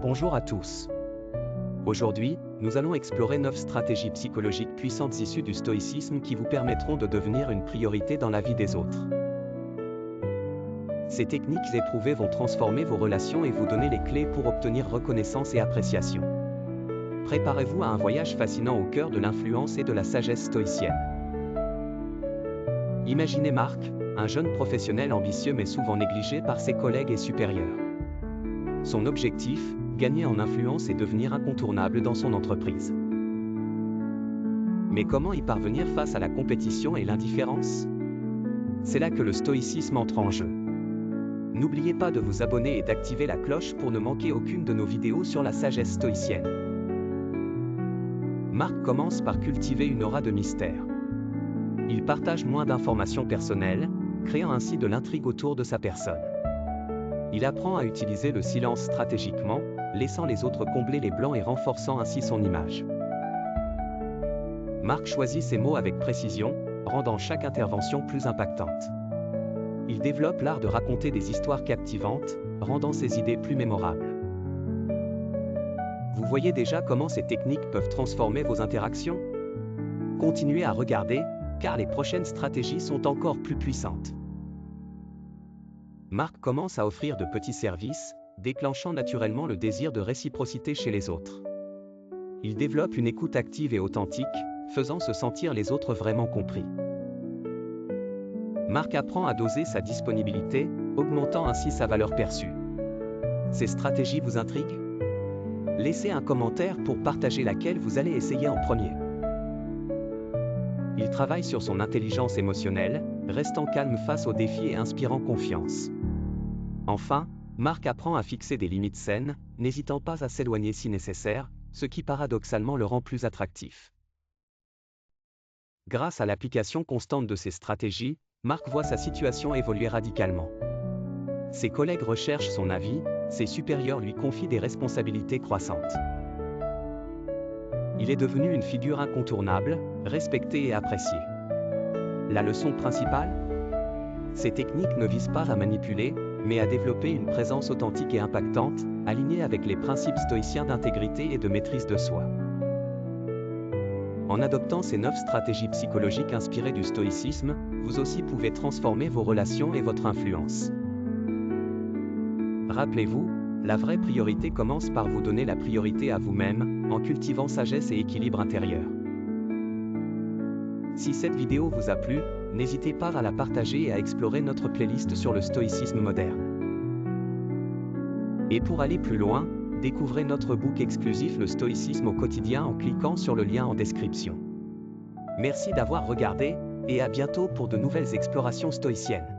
Bonjour à tous. Aujourd'hui, nous allons explorer 9 stratégies psychologiques puissantes issues du stoïcisme qui vous permettront de devenir une priorité dans la vie des autres. Ces techniques éprouvées vont transformer vos relations et vous donner les clés pour obtenir reconnaissance et appréciation. Préparez-vous à un voyage fascinant au cœur de l'influence et de la sagesse stoïcienne. Imaginez Marc, un jeune professionnel ambitieux mais souvent négligé par ses collègues et supérieurs. Son objectif, gagner en influence et devenir incontournable dans son entreprise. Mais comment y parvenir face à la compétition et l'indifférence? C'est là que le stoïcisme entre en jeu. N'oubliez pas de vous abonner et d'activer la cloche pour ne manquer aucune de nos vidéos sur la sagesse stoïcienne. Marc commence par cultiver une aura de mystère. Il partage moins d'informations personnelles, créant ainsi de l'intrigue autour de sa personne. Il apprend à utiliser le silence stratégiquement, laissant les autres combler les blancs et renforçant ainsi son image. Marc choisit ses mots avec précision, rendant chaque intervention plus impactante. Il développe l'art de raconter des histoires captivantes, rendant ses idées plus mémorables. Vous voyez déjà comment ces techniques peuvent transformer vos interactions? Continuez à regarder, car les prochaines stratégies sont encore plus puissantes. Marc commence à offrir de petits services, déclenchant naturellement le désir de réciprocité chez les autres. Il développe une écoute active et authentique, faisant se sentir les autres vraiment compris. Marc apprend à doser sa disponibilité, augmentant ainsi sa valeur perçue. Ces stratégies vous intriguent? Laissez un commentaire pour partager laquelle vous allez essayer en premier. Il travaille sur son intelligence émotionnelle, restant calme face aux défis et inspirant confiance. Enfin, Marc apprend à fixer des limites saines, n'hésitant pas à s'éloigner si nécessaire, ce qui paradoxalement le rend plus attractif. Grâce à l'application constante de ces stratégies, Marc voit sa situation évoluer radicalement. Ses collègues recherchent son avis, ses supérieurs lui confient des responsabilités croissantes. Il est devenu une figure incontournable, respectée et appréciée. La leçon principale? Ces techniques ne visent pas à manipuler, mais à développer une présence authentique et impactante, alignée avec les principes stoïciens d'intégrité et de maîtrise de soi. En adoptant ces 9 stratégies psychologiques inspirées du stoïcisme, vous aussi pouvez transformer vos relations et votre influence. Rappelez-vous, la vraie priorité commence par vous donner la priorité à vous-même, en cultivant sagesse et équilibre intérieur. Si cette vidéo vous a plu, n'hésitez pas à la partager et à explorer notre playlist sur le stoïcisme moderne. Et pour aller plus loin, découvrez notre book exclusif Le stoïcisme au quotidien en cliquant sur le lien en description. Merci d'avoir regardé, et à bientôt pour de nouvelles explorations stoïciennes.